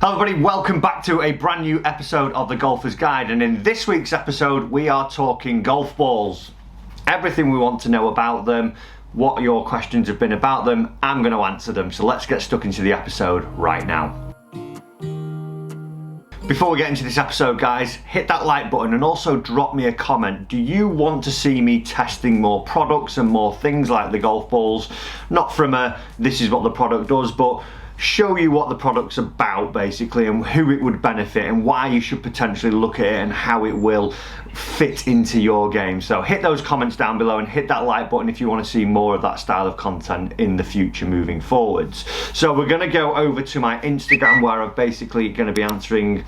Hello everybody, welcome back to a brand new episode of The Golfer's Guide, and in this week's episode we are talking golf balls. Everything we want to know about them, what your questions have been about them, I'm going to answer them, so let's get stuck into the episode right now. Before we get into this episode, guys, hit that like button and also drop me a comment. Do you want to see me testing more products and more things like the golf balls? Not from a this is what the product does, but show you what the product's about basically, and who it would benefit and why you should potentially look at it and how it will fit into your game. So hit those comments down below and hit that like button if you want to see more of that style of content in the future moving forwards. So we're going to go over to my Instagram, where I'm basically going to be answering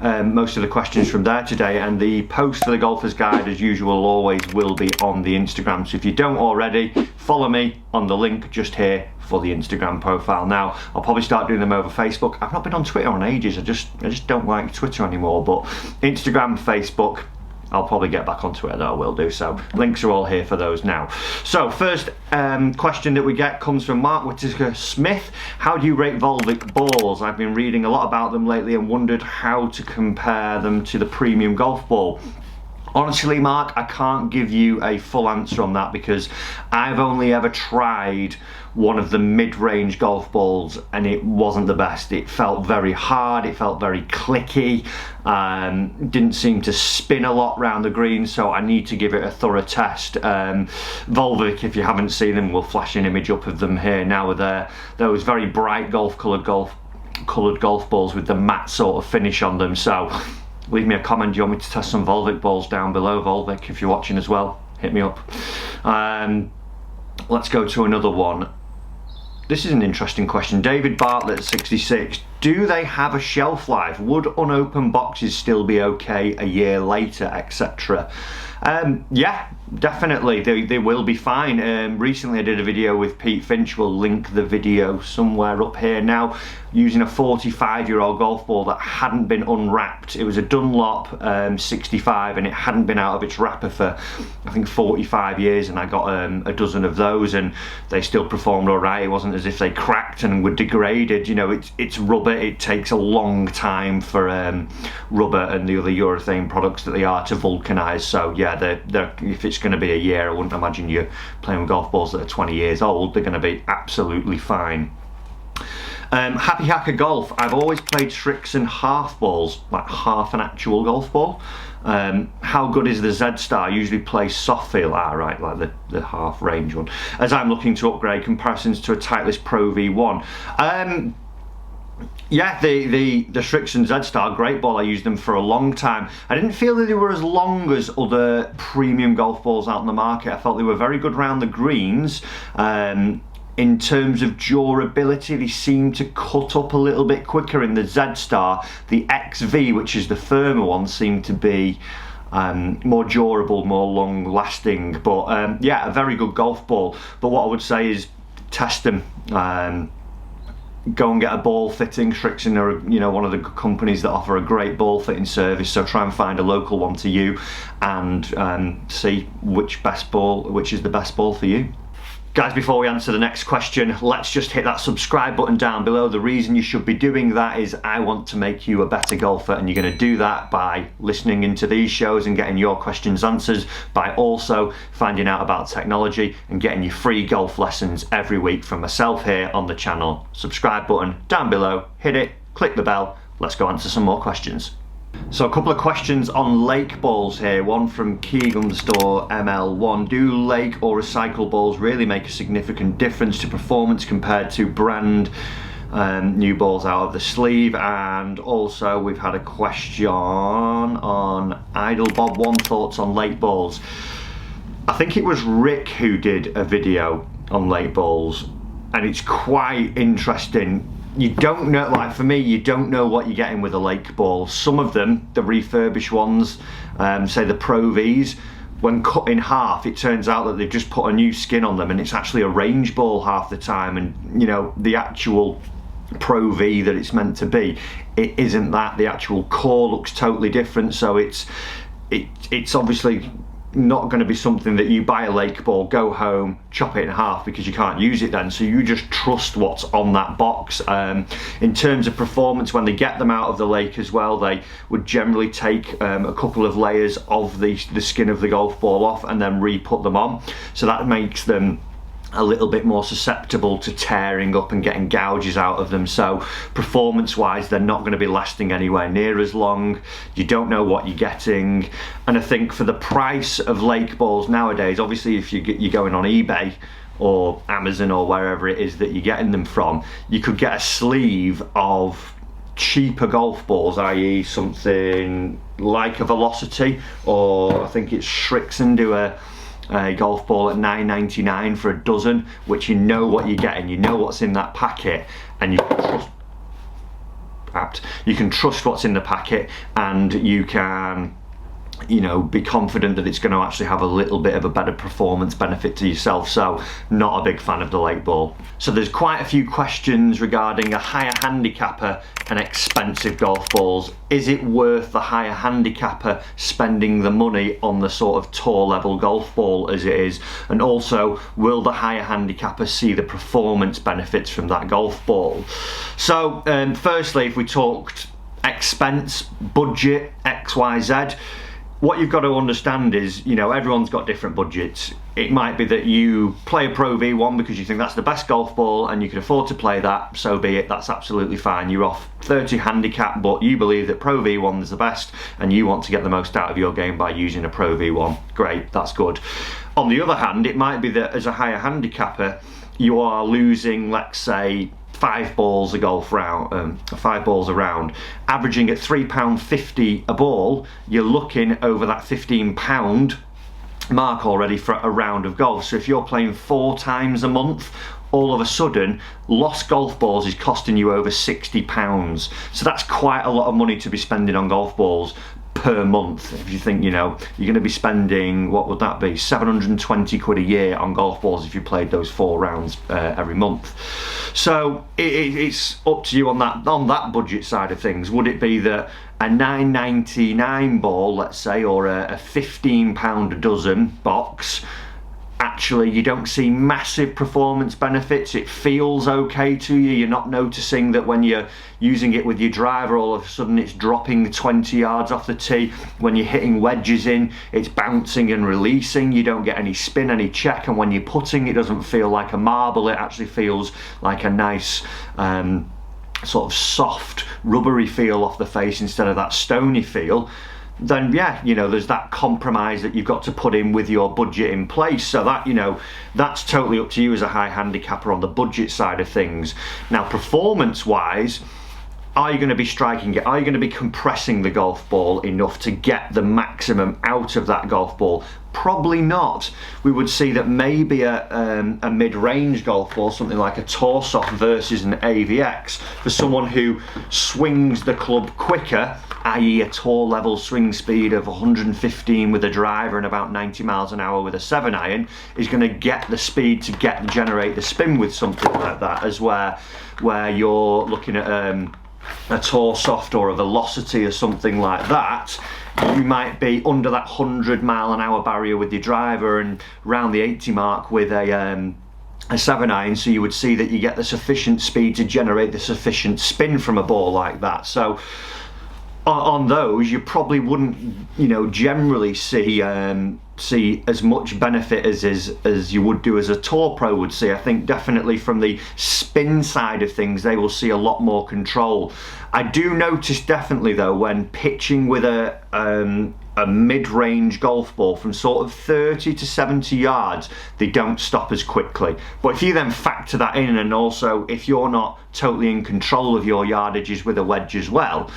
most of the questions from there today, and the post for the Golfer's Guide as usual always will be on the Instagram. So if you don't already, follow me on the link just here for the Instagram profile. Now I'll probably start doing them over Facebook. I've not been on Twitter on ages. I just don't like Twitter anymore, but Instagram, Facebook, I'll probably get back on Twitter, though I will do so. Links are all here for those now. So first question that we get comes from Mark Whitaker Smith. How do you rate Volvic balls? I've been reading a lot about them lately and wondered how to compare them to the premium golf ball. Honestly, Mark, I can't give you a full answer on that because I've only ever tried one of the mid-range golf balls and it wasn't the best. It felt very hard, it felt very clicky, didn't seem to spin a lot round the green, so I need to give it a thorough test. Volvic, if you haven't seen them, we'll flash an image up of them here now. With those very bright coloured golf balls with the matte sort of finish on them. So leave me a comment. Do you want me to test some Volvic balls down below? Volvic, if you're watching as well, hit me up. Let's go to another one. This is an interesting question. David Bartlett, 66. Do they have a shelf life? Would unopened boxes still be okay a year later, etc.? Yeah, definitely, they will be fine. Recently I did a video with Pete Finch, we'll link the video somewhere up here now, using a 45-year-old golf ball that hadn't been unwrapped. It was a Dunlop 65 and it hadn't been out of its wrapper for I think 45 years, and I got a dozen of those and they still performed alright. It wasn't as if they cracked and were degraded. You know, it's rubber, it takes a long time for rubber and the other urethane products that they are to vulcanize. So yeah, if it's going to be a year, I wouldn't imagine you're playing with golf balls that are 20 years old. They're going to be absolutely fine. Happy Hacker Golf. I've always played Srixon half balls, like half an actual golf ball. How good is the Z-Star? Usually play soft feel, right, like the half range one, as I'm looking to upgrade. Comparisons to a Titleist Pro V1. Yeah, the Srixon Z-Star, great ball. I used them for a long time. I didn't feel that they were as long as other premium golf balls out in the market. I felt they were very good round the greens. In terms of durability, they seem to cut up a little bit quicker in the Z-Star. The XV, which is the firmer one, seemed to be more durable, more long lasting. But yeah, a very good golf ball. But what I would say is test them. Go and get a ball fitting. Srixon are, one of the companies that offer a great ball fitting service, so try and find a local one to you and see which is the best ball for you. Guys, before we answer the next question, let's just hit that subscribe button down below. The reason you should be doing that is I want to make you a better golfer, and you're going to do that by listening into these shows and getting your questions answered, by also finding out about technology and getting your free golf lessons every week from myself here on the channel. Subscribe button down below, hit it, click the bell. Let's go answer some more questions. So a couple of questions on lake balls here. One from Keeg_ML1. Do lake or recycle balls really make a significant difference to performance compared to brand new balls out of the sleeve? And also we've had a question on Idle Bob 1, thoughts on lake balls. I think it was Rick who did a video on lake balls, and it's quite interesting. You don't know, like for me, you don't know what you're getting with a lake ball. Some of them, the refurbished ones, say the Pro Vs, when cut in half, it turns out that they've just put a new skin on them and it's actually a range ball half the time, and the actual Pro V that it's meant to be, it isn't that. The actual core looks totally different, so it's obviously not going to be something that you buy a lake ball, go home, chop it in half, because you can't use it then. So you just trust what's on that box. In terms of performance, when they get them out of the lake as well, they would generally take a couple of layers of the skin of the golf ball off and then re-put them on. So that makes them a little bit more susceptible to tearing up and getting gouges out of them. So performance wise, they're not going to be lasting anywhere near as long. You don't know what you're getting, and I think for the price of lake balls nowadays, obviously if you're going on eBay or Amazon or wherever it is that you're getting them from, you could get a sleeve of cheaper golf balls, i.e. something like a Velocity, or I think it's Shrixon do a golf ball at $9.99 for a dozen, which you know what you're getting, you know what's in that packet, and you can trust what's in the packet, and you can, you know, be confident that it's going to actually have a little bit of a better performance benefit to yourself. So not a big fan of the lake ball. So there's quite a few questions regarding a higher handicapper and expensive golf balls. Is it worth the higher handicapper spending the money on the sort of tour level golf ball as it is? And also, will the higher handicapper see the performance benefits from that golf ball? So firstly, if we talked expense, budget, XYZ, what you've got to understand is, you know, everyone's got different budgets. It might be that you play a Pro V1 because you think that's the best golf ball and you can afford to play that, so be it, that's absolutely fine. You're off 30 handicap, but you believe that Pro V1 is the best and you want to get the most out of your game by using a Pro V1. Great, that's good. On the other hand, it might be that as a higher handicapper, you are losing, let's say, 5 balls a golf round, 5 balls around, averaging at £3.50 a ball. You're looking over that £15 mark already for a round of golf. So if you're playing 4 times a month, all of a sudden lost golf balls is costing you over £60. So that's quite a lot of money to be spending on golf balls per month. If you think, you know, you're going to be spending, what would that be, 720 quid a year on golf balls if you played those 4 rounds every month. So it's up to you on that budget side of things. Would it be that a $9.99 ball, let's say, or a £15 a dozen box, actually you don't see massive performance benefits? It feels okay to you, you're not noticing that when you're using it with your driver all of a sudden it's dropping 20 yards off the tee. When you're hitting wedges in, it's bouncing and releasing, you don't get any spin, any check, and when you're putting, it doesn't feel like a marble, it actually feels like a nice sort of soft rubbery feel off the face instead of that stony feel. Then yeah, you know, there's that compromise that you've got to put in with your budget in place. So that, you know, that's totally up to you as a high handicapper on the budget side of things. Now, performance wise, are you going to be striking it? Are you going to be compressing the golf ball enough to get the maximum out of that golf ball? Probably not. We would see that maybe a mid-range golf ball, something like a Torsoft versus an AVX, for someone who swings the club quicker, i.e. a tour level swing speed of 115 with a driver and about 90 miles an hour with a 7-iron, is going to get the speed to generate the spin with something like that, as where you're looking at a Torsoft or a Velocity or something like that. You might be under that 100 mile an hour barrier with your driver and round the 80 mark with a 7-iron, so you would see that you get the sufficient speed to generate the sufficient spin from a ball like that. So on those, you probably wouldn't, you know, generally see as much benefit as you would do as a tour pro would see. I think definitely from the spin side of things, they will see a lot more control. I do notice definitely though, when pitching with a mid-range golf ball from sort of 30 to 70 yards, they don't stop as quickly. But if you then factor that in, and also if you're not totally in control of your yardages with a wedge as well,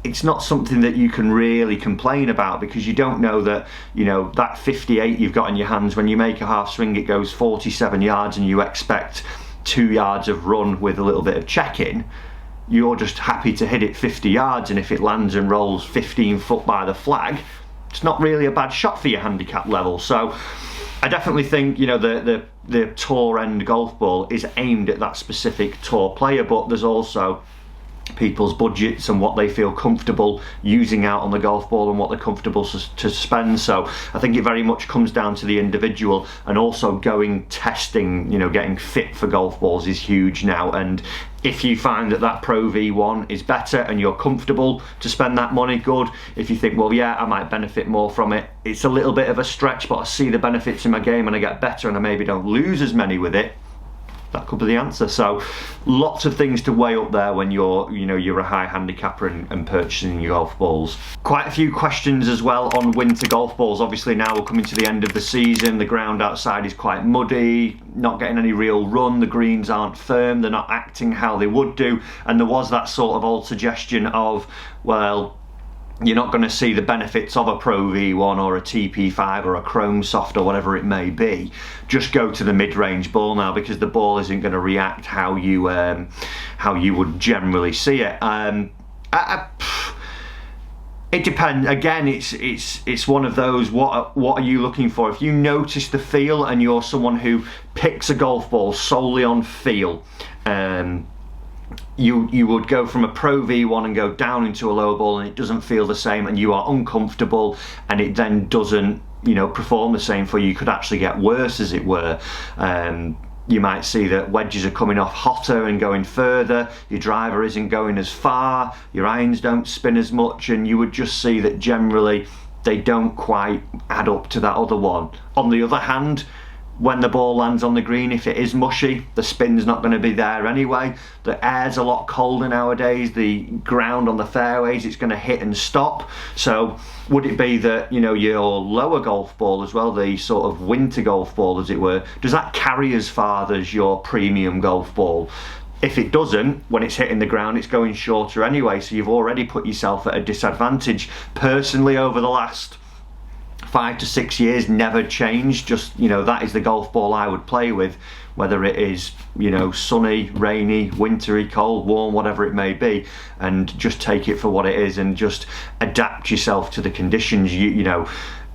it's not something that you can really complain about, because you don't know that, you know, that 58 you've got in your hands, when you make a half swing it goes 47 yards and you expect 2 yards of run with a little bit of check-in. You're just happy to hit it 50 yards, and if it lands and rolls 15 foot by the flag, it's not really a bad shot for your handicap level. So I definitely think, you know, the tour end golf ball is aimed at that specific tour player, but there's also people's budgets and what they feel comfortable using out on the golf ball and what they're comfortable to spend. So I think it very much comes down to the individual, and also going testing, you know, getting fit for golf balls is huge now. And if you find that that Pro V1 is better and you're comfortable to spend that money, good. If you think, well, yeah, I might benefit more from it, it's a little bit of a stretch, but I see the benefits in my game and I get better and I maybe don't lose as many with it, that could be the answer. So lots of things to weigh up there when you're a high handicapper and purchasing your golf balls. Quite a few questions as well on winter golf balls. Obviously now we're coming to the end of the season, the ground outside is quite muddy, not getting any real run, the greens aren't firm, they're not acting how they would do, and there was that sort of old suggestion of, well, you're not going to see the benefits of a Pro V1 or a TP5 or a Chrome Soft or whatever it may be. Just go to the mid-range ball now, because the ball isn't going to react how you would generally see it. It depends. Again, it's one of those. What are you looking for? If you notice the feel and you're someone who picks a golf ball solely on feel, you would go from a Pro V1 and go down into a low ball and it doesn't feel the same and you are uncomfortable and it then doesn't, you know, perform the same for you. You could actually get worse, as it were. You might see that wedges are coming off hotter and going further, your driver isn't going as far, your irons don't spin as much, and you would just see that generally they don't quite add up to that other one. On the other hand, when the ball lands on the green, if it is mushy, the spin's not going to be there anyway. The air's a lot colder nowadays, the ground on the fairways, it's going to hit and stop. So would it be that, you know, your lower golf ball as well, the sort of winter golf ball as it were, does that carry as far as your premium golf ball? If it doesn't, when it's hitting the ground, it's going shorter anyway, so you've already put yourself at a disadvantage. Personally, over the last 5 to 6 years, never changed. Just, you know, that is the golf ball I would play with, whether it is, you know, sunny, rainy, wintry, cold, warm, whatever it may be, and just take it for what it is and just adapt yourself to the conditions. You know,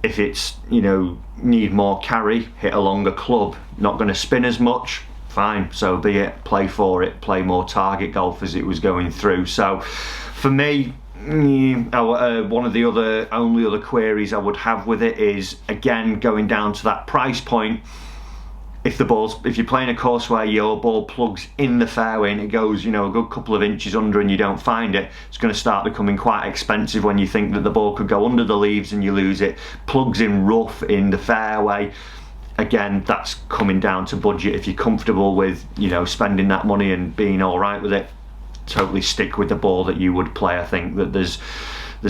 if it's, you know, need more carry, hit a longer club, not going to spin as much, fine, so be it, play for it, play more target golf as it was going through. So for me, one of the only other queries I would have with it is, again, going down to that price point. If you're playing a course where your ball plugs in the fairway and it goes, you know, a good couple of inches under and you don't find it, it's going to start becoming quite expensive when you think that the ball could go under the leaves and you lose it. Plugs in rough in the fairway, again, that's coming down to budget. If you're comfortable with, you know, spending that money and being all right with it, totally stick with the ball that you would play. I think that there's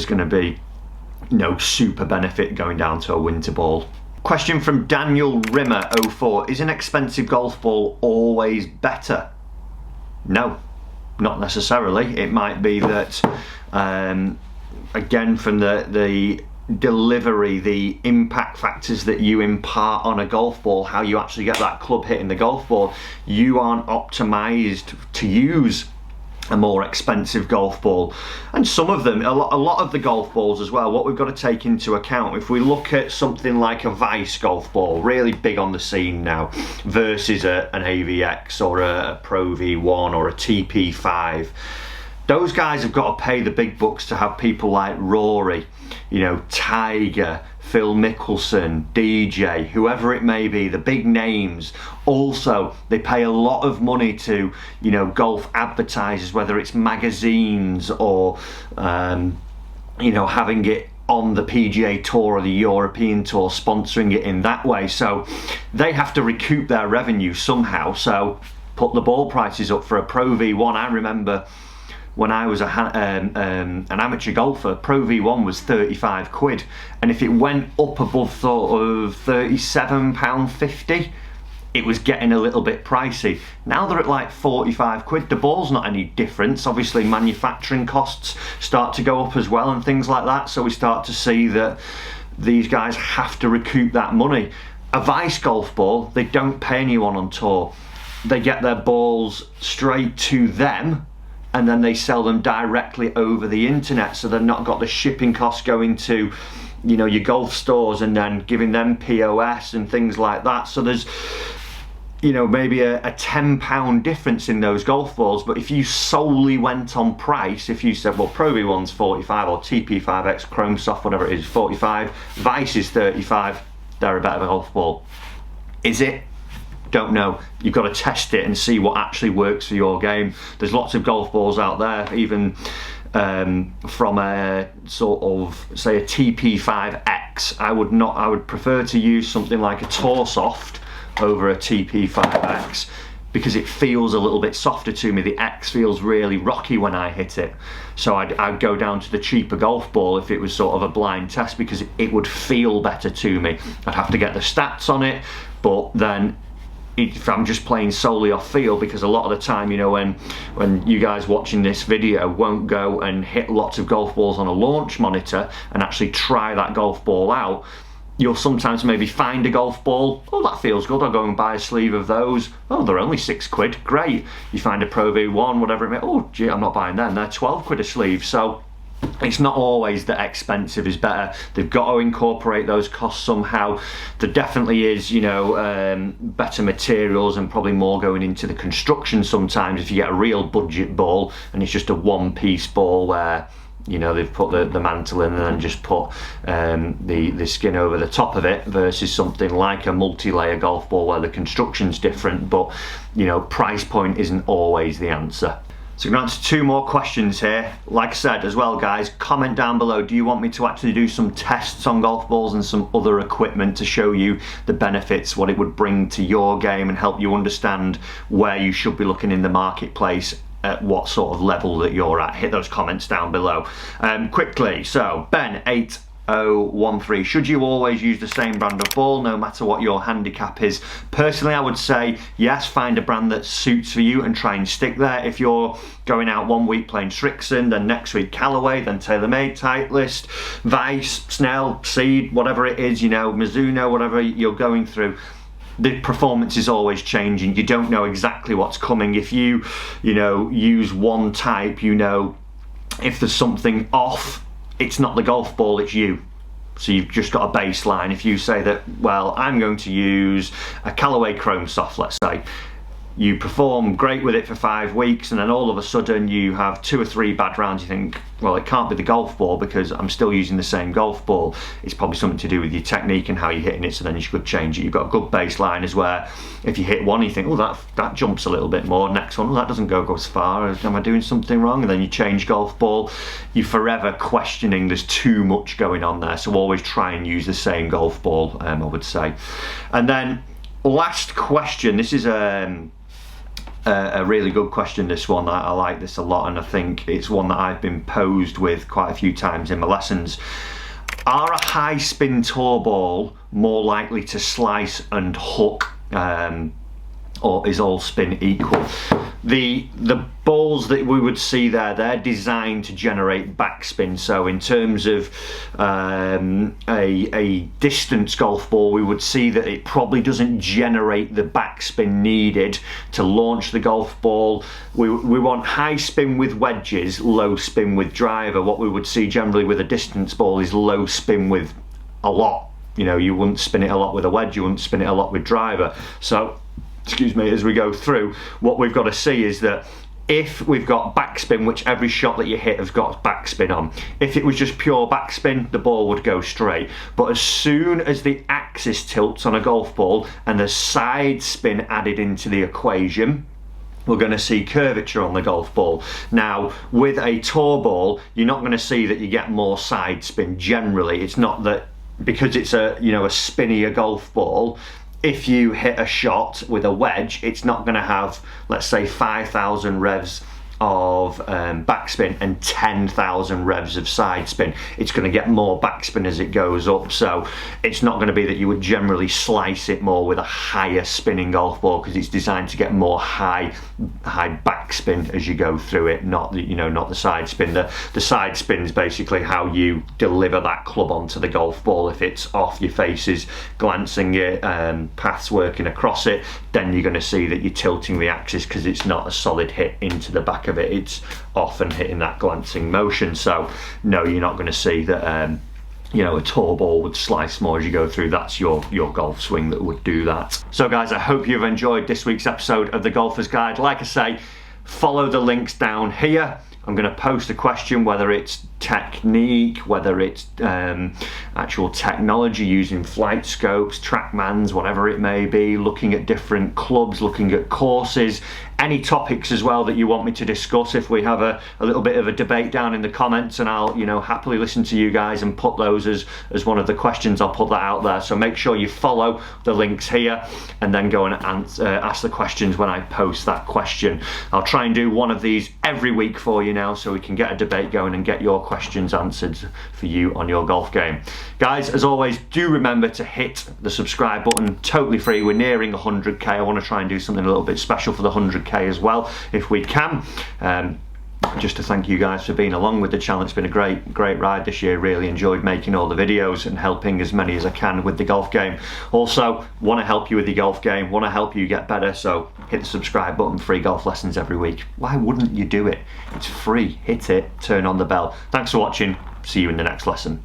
going to be no super benefit going down to a winter ball. Question from Daniel Rimmer 04: is an expensive golf ball always better? No, not necessarily. It might be that again, from the delivery, the impact factors that you impart on a golf ball, how you actually get that club hitting the golf ball, you aren't optimized to use a more expensive golf ball. And some of them, a lot of the golf balls as well, what we've got to take into account, if we look at something like a Vice golf ball, really big on the scene now, versus an AVX or a Pro V1 or a TP5, those guys have got to pay the big bucks to have people like Rory, you know, Tiger, Phil Mickelson, DJ, whoever it may be, the big names. Also, they pay a lot of money to, you know, golf advertisers, whether it's magazines or, you know, having it on the PGA Tour or the European Tour, sponsoring it in that way. So they have to recoup their revenue somehow. So put the ball prices up for a Pro V1. I remember when I was an amateur golfer, Pro V1 was 35 quid, and if it went up above sort of £37.50, it was getting a little bit pricey. Now they're at like 45 quid. The ball's not any difference. Obviously manufacturing costs start to go up as well and things like that, so we start to see that these guys have to recoup that money. A Vice golf ball, they don't pay anyone on tour. They get their balls straight to them, and then they sell them directly over the internet, so they've not got the shipping costs going to, you know, your golf stores and then giving them POS and things like that. So there's you know, maybe a £10 difference in those golf balls, but if you solely went on price, if you said, well, Pro V1's 45 or TP5X Chrome Soft, whatever it is, 45, Vice is 35, they're a better golf ball. Is it? Don't know. You've got to test it and see what actually works for your game. There's lots of golf balls out there, even from a sort of, say, a TP5X. I would prefer to use something like a Tour Soft over a TP5X because it feels a little bit softer to me. The X feels really rocky when I hit it. So I'd go down to the cheaper golf ball if it was sort of a blind test, because it would feel better to me. I'd have to get the stats on it, but then if I'm just playing solely off feel, because a lot of the time, you know, when you guys watching this video won't go and hit lots of golf balls on a launch monitor and actually try that golf ball out, you'll sometimes maybe find a golf ball, oh, that feels good, I'll go and buy a sleeve of those. Oh, they're only £6, great. You find a Pro V1, whatever it may, oh gee, I'm not buying them, they're £12 a sleeve. So it's not always that expensive is better. They've got to incorporate those costs somehow. There definitely is, you know, better materials and probably more going into the construction sometimes if you get a real budget ball and it's just a one-piece ball where, you know, they've put the mantle in and then just put the skin over the top of it, versus something like a multi-layer golf ball where the construction's different, but, you know, price point isn't always the answer. So I'm going to answer 2 more questions here. Like I said as well, guys, comment down below, do you want me to actually do some tests on golf balls and some other equipment to show you the benefits, what it would bring to your game and help you understand where you should be looking in the marketplace at what sort of level that you're at? Hit those comments down below. Quickly, so Ben 8013, should you always use the same brand of ball no matter what your handicap is? Personally, I would say yes, find a brand that suits for you and try and stick there. If you're going out one week playing Strixon, then next week Callaway, then TaylorMade, Titleist, Vice, Snell, Seed, whatever it is, you know, Mizuno, whatever you're going through, the performance is always changing. You don't know exactly what's coming. If you know, use one type, you know, if there's something off, it's not the golf ball, it's you. So you've just got a baseline. If you say that, well, I'm going to use a Callaway Chrome Soft, let's say, you perform great with it for 5 weeks and then all of a sudden you have 2 or 3 bad rounds, you think, well, it can't be the golf ball because I'm still using the same golf ball. It's probably something to do with your technique and how you're hitting it, so then you should change it. You've got a good baseline as where if you hit one you think, oh, that jumps a little bit more, next one, oh, that doesn't go as far, am I doing something wrong? And then you change golf ball. You're forever questioning, there's too much going on there, so always try and use the same golf ball, I would say. And then last question, this is a really good question, this one. I like this a lot, and I think it's one that I've been posed with quite a few times in my lessons. Are a high spin tour ball more likely to slice and hook, or is all spin equal? The balls that we would see there, they're designed to generate backspin. So in terms of a distance golf ball, we would see that it probably doesn't generate the backspin needed to launch the golf ball. We want high spin with wedges, low spin with driver. What we would see generally with a distance ball is low spin with a lot. You know, you wouldn't spin it a lot with a wedge, you wouldn't spin it a lot with driver. So, excuse me, as we go through, what we've got to see is that if we've got backspin, which every shot that you hit has got backspin on, if it was just pure backspin, the ball would go straight. But as soon as the axis tilts on a golf ball and there's side spin added into the equation, we're going to see curvature on the golf ball. Now, with a tour ball, you're not going to see that you get more side spin generally. It's not that because it's a, you know, a spinnier golf ball, if you hit a shot with a wedge, it's not going to have, let's say, 5,000 revs of backspin and 10,000 revs of side spin. It's going to get more backspin as it goes up, so it's not going to be that you would generally slice it more with a higher spinning golf ball, because it's designed to get more high backspin as you go through it, not the, you know, not the side spin. The side spin is basically how you deliver that club onto the golf ball. If it's off, your face is glancing it, paths working across it, then you're going to see that you're tilting the axis because it's not a solid hit into the back of it, it's often hitting that glancing motion. So no, you're not going to see that you know, a tour ball would slice more as you go through. That's your golf swing that would do that. So guys, I hope you've enjoyed this week's episode of the Golfer's Guide. Like I say, follow the links down here. I'm going to post a question, whether it's technique, whether it's actual technology using flight scopes, TrackMans, whatever it may be, looking at different clubs, looking at courses, any topics as well that you want me to discuss. If we have a little bit of a debate down in the comments, and I'll, you know, happily listen to you guys and put those as one of the questions. I'll put that out there. So make sure you follow the links here and then go and ask the questions when I post that question. I'll try and do one of these every week for you now, so we can get a debate going and get your questions answered for you on your golf game. Guys, as always, do remember to hit the subscribe button, totally free. We're nearing 100k. I want to try and do something a little bit special for the 100k as well, if we can. Just to thank you guys for being along with the channel. It's been a great ride this year. Really enjoyed making all the videos and helping as many as I can with the golf game. Also want to help you with your golf game, want to help you get better, so hit the subscribe button. Free golf lessons every week. Why wouldn't you do it? It's free. Hit it, turn on the bell. Thanks for watching. See you in the next lesson.